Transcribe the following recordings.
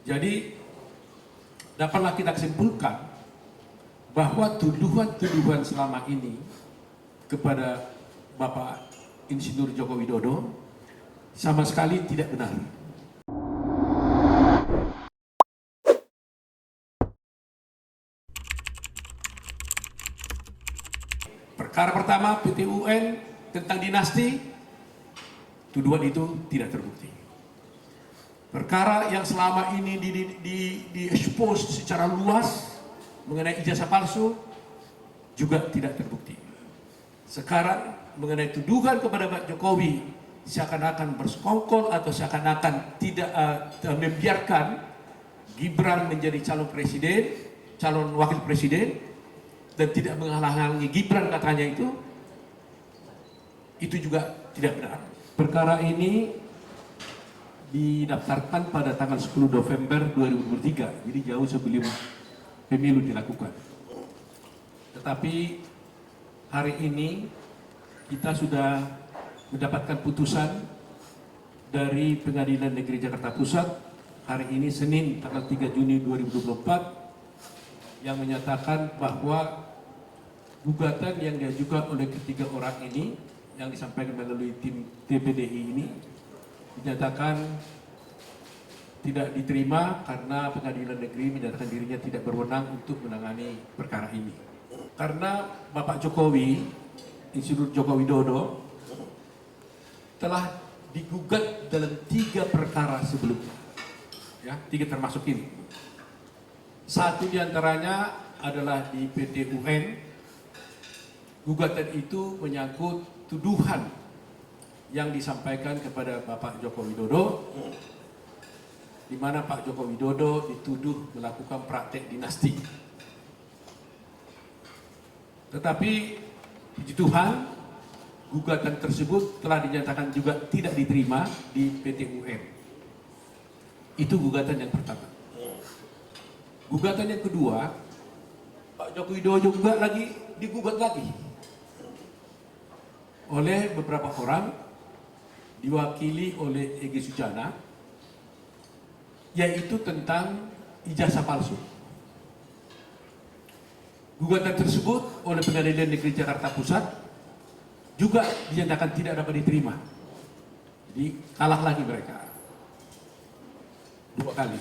Jadi dapatlah kita simpulkan bahwa tuduhan-tuduhan selama ini kepada Bapak Insinyur Joko Widodo sama sekali tidak benar. Perkara pertama PT UN tentang dinasti, tuduhan itu tidak terbukti. Perkara yang selama ini di-expose secara luas mengenai ijazah palsu juga tidak terbukti. Sekarang mengenai tuduhan kepada Pak Jokowi seakan-akan bersekongkol atau seakan-akan tidak membiarkan Gibran menjadi calon presiden, calon wakil presiden, dan tidak menghalang-halangi Gibran katanya itu juga tidak benar. Perkara ini didaftarkan pada tanggal 10 November 2023, jadi jauh sebelum pemilu dilakukan. Tetapi hari ini kita sudah mendapatkan putusan dari Pengadilan Negeri Jakarta Pusat hari ini Senin tanggal 3 Juni 2024 yang menyatakan bahwa gugatan yang diajukan oleh ketiga orang ini yang disampaikan melalui tim TPDI ini dinyatakan tidak diterima karena Pengadilan Negeri menyatakan dirinya tidak berwenang untuk menangani perkara ini. Karena Bapak Jokowi, Insinyur Joko Widodo, telah digugat dalam 3 perkara sebelumnya, ya, 3 termasuk ini. Satu diantaranya adalah di PT UN. Gugatan itu menyangkut tuduhan yang disampaikan kepada Bapak Joko Widodo, di mana Pak Joko Widodo dituduh melakukan praktek dinasti. Tetapi puji Tuhan, gugatan tersebut telah dinyatakan juga tidak diterima di PT UN. Itu gugatan yang pertama. Gugatan yang kedua, Pak Joko Widodo juga digugat lagi oleh beberapa orang, diwakili oleh Egy Sujana, yaitu tentang ijazah palsu. Gugatan tersebut oleh Pengadilan Negeri Jakarta Pusat juga dinyatakan tidak dapat diterima. Jadi kalah lagi mereka 2 kali.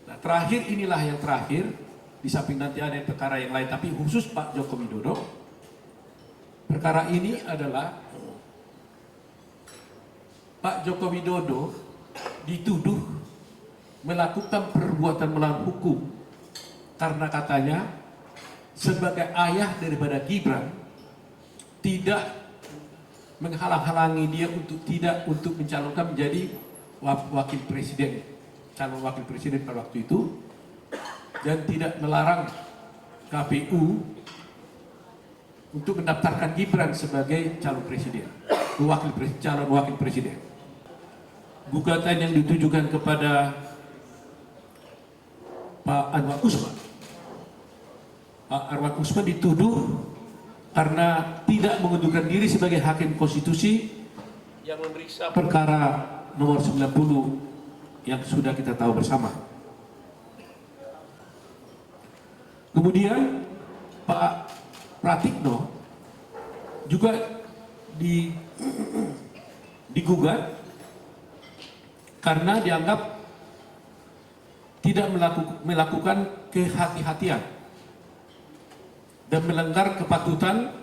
Nah, terakhir inilah yang terakhir, di samping nanti ada perkara yang lain, tapi khusus Pak Joko Widodo. Perkara ini adalah Pak Joko Widodo dituduh melakukan perbuatan melawan hukum karena katanya sebagai ayah daripada Gibran tidak menghalang-halangi dia untuk mencalonkan menjadi wakil presiden, calon wakil presiden pada waktu itu, dan tidak melarang KPU untuk mendaftarkan Gibran sebagai calon presiden, calon wakil presiden. Gugatan yang ditujukan kepada Pak Anwar Usman. Pak Anwar Usman dituduh karena tidak mengundurkan diri sebagai hakim konstitusi yang memeriksa perkara nomor 90 yang sudah kita tahu bersama. Kemudian Pak Pratikno juga digugat karena dianggap tidak melakukan kehati-hatian dan melanggar kepatutan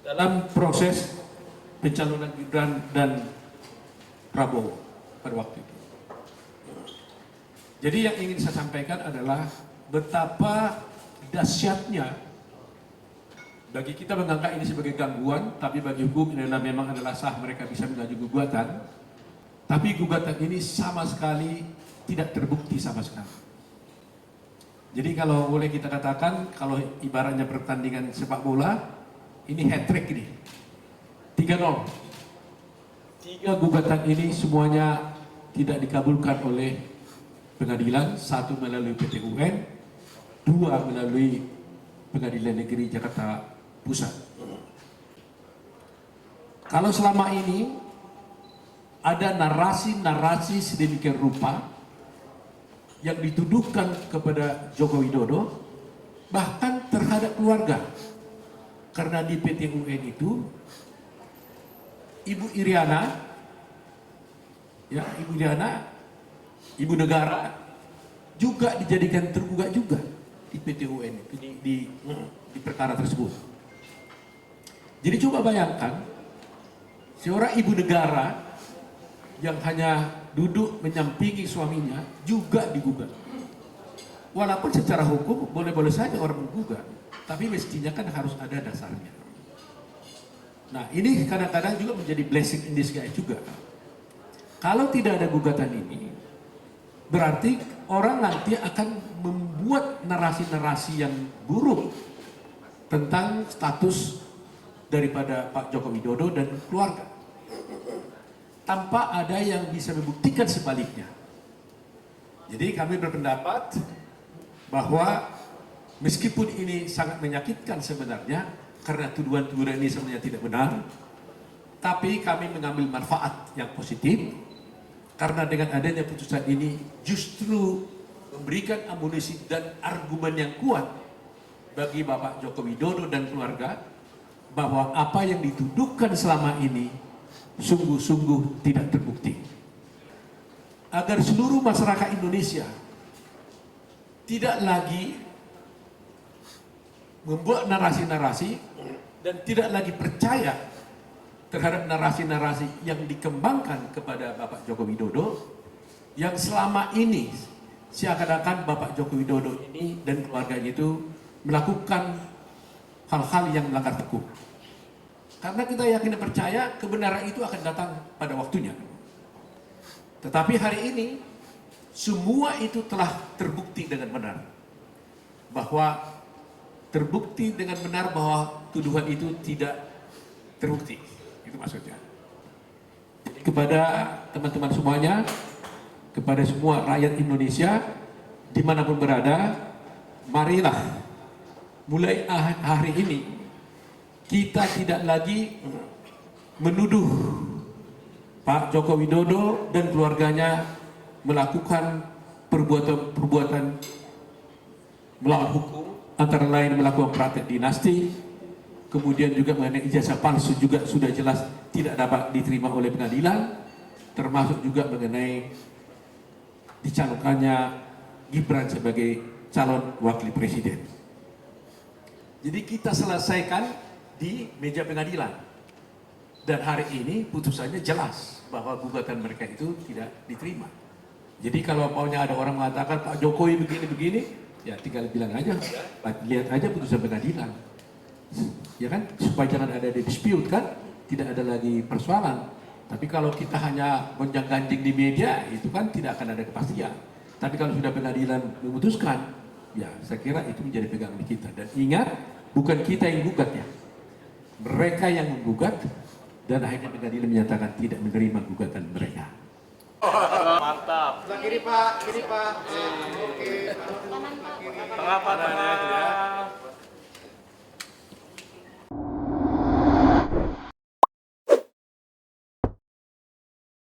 dalam proses pencalonan Gibran dan Prabowo pada waktu itu. Jadi yang ingin saya sampaikan adalah betapa dahsyatnya bagi kita menganggap ini sebagai gangguan, tapi bagi hukum ini memang adalah sah, mereka bisa mengajukan gugatan. Tapi gugatan ini sama sekali tidak terbukti sama sekali. Jadi kalau boleh kita katakan, kalau ibaratnya pertandingan sepak bola, ini hat-trick ini. 3-0. 3 gugatan ini semuanya tidak dikabulkan oleh pengadilan, 1 melalui PT UN, 2 melalui Pengadilan Negeri Jakarta Pusat. Kalau selama ini ada narasi-narasi sedemikian rupa yang dituduhkan kepada Joko Widodo, bahkan terhadap keluarga. Karena di PT UN itu, Ibu Iriana, ya Ibu Iriana, Ibu Negara, juga dijadikan tergugat juga di PT UN itu, di perkara tersebut. Jadi coba bayangkan, seorang ibu negara yang hanya duduk menyampingi suaminya juga digugat. Walaupun secara hukum boleh-boleh saja orang menggugat, tapi mestinya kan harus ada dasarnya. Nah, ini kadang-kadang juga menjadi blessing in disguise juga. Kalau tidak ada gugatan ini, berarti orang nanti akan membuat narasi-narasi yang buruk tentang status daripada Pak Joko Widodo dan keluarga, tanpa ada yang bisa membuktikan sebaliknya. Jadi kami berpendapat bahwa meskipun ini sangat menyakitkan sebenarnya, karena tuduhan-tuduhan ini sebenarnya tidak benar, tapi kami mengambil manfaat yang positif, karena dengan adanya putusan ini justru memberikan amunisi dan argumen yang kuat bagi Bapak Joko Widodo dan keluarga, bahwa apa yang dituduhkan selama ini sungguh-sungguh tidak terbukti. Agar seluruh masyarakat Indonesia tidak lagi membuat narasi-narasi dan tidak lagi percaya terhadap narasi-narasi yang dikembangkan kepada Bapak Joko Widodo, yang selama ini seakan-akan Bapak Joko Widodo ini dan keluarganya itu melakukan hal-hal yang melanggar hukum. Karena kita yakin dan percaya kebenaran itu akan datang pada waktunya. Tetapi hari ini semua itu telah terbukti dengan benar. Bahwa terbukti dengan benar bahwa tuduhan itu tidak terbukti. Itu maksudnya. Jadi kepada teman-teman semuanya, kepada semua rakyat Indonesia dimanapun berada, marilah mulai hari ini kita tidak lagi menuduh Pak Joko Widodo dan keluarganya melakukan perbuatan-perbuatan melawan hukum, antara lain melakukan praktek dinasti, kemudian juga mengenai ijazah palsu juga sudah jelas tidak dapat diterima oleh pengadilan, termasuk juga mengenai dicalonkannya Gibran sebagai calon wakil presiden. Jadi kita selesaikan di meja pengadilan, dan hari ini putusannya jelas bahwa gugatan mereka itu tidak diterima. Jadi kalau maunya ada orang mengatakan Pak Jokowi begini-begini, ya tinggal bilang aja, lihat aja putusan pengadilan, ya kan, supaya jangan ada dispute kan, tidak ada lagi persoalan. Tapi kalau kita hanya gonjang-ganjing di media, itu kan tidak akan ada kepastian. Tapi kalau sudah pengadilan memutuskan, ya saya kira itu menjadi pegangan kita. Dan ingat, bukan kita yang gugat ya, mereka yang menggugat, dan akhirnya pengadilan menyatakan tidak menerima gugatan mereka. Mantap. Kiri Pak, kiri Pak. Oke. Tengah Pak, tengah.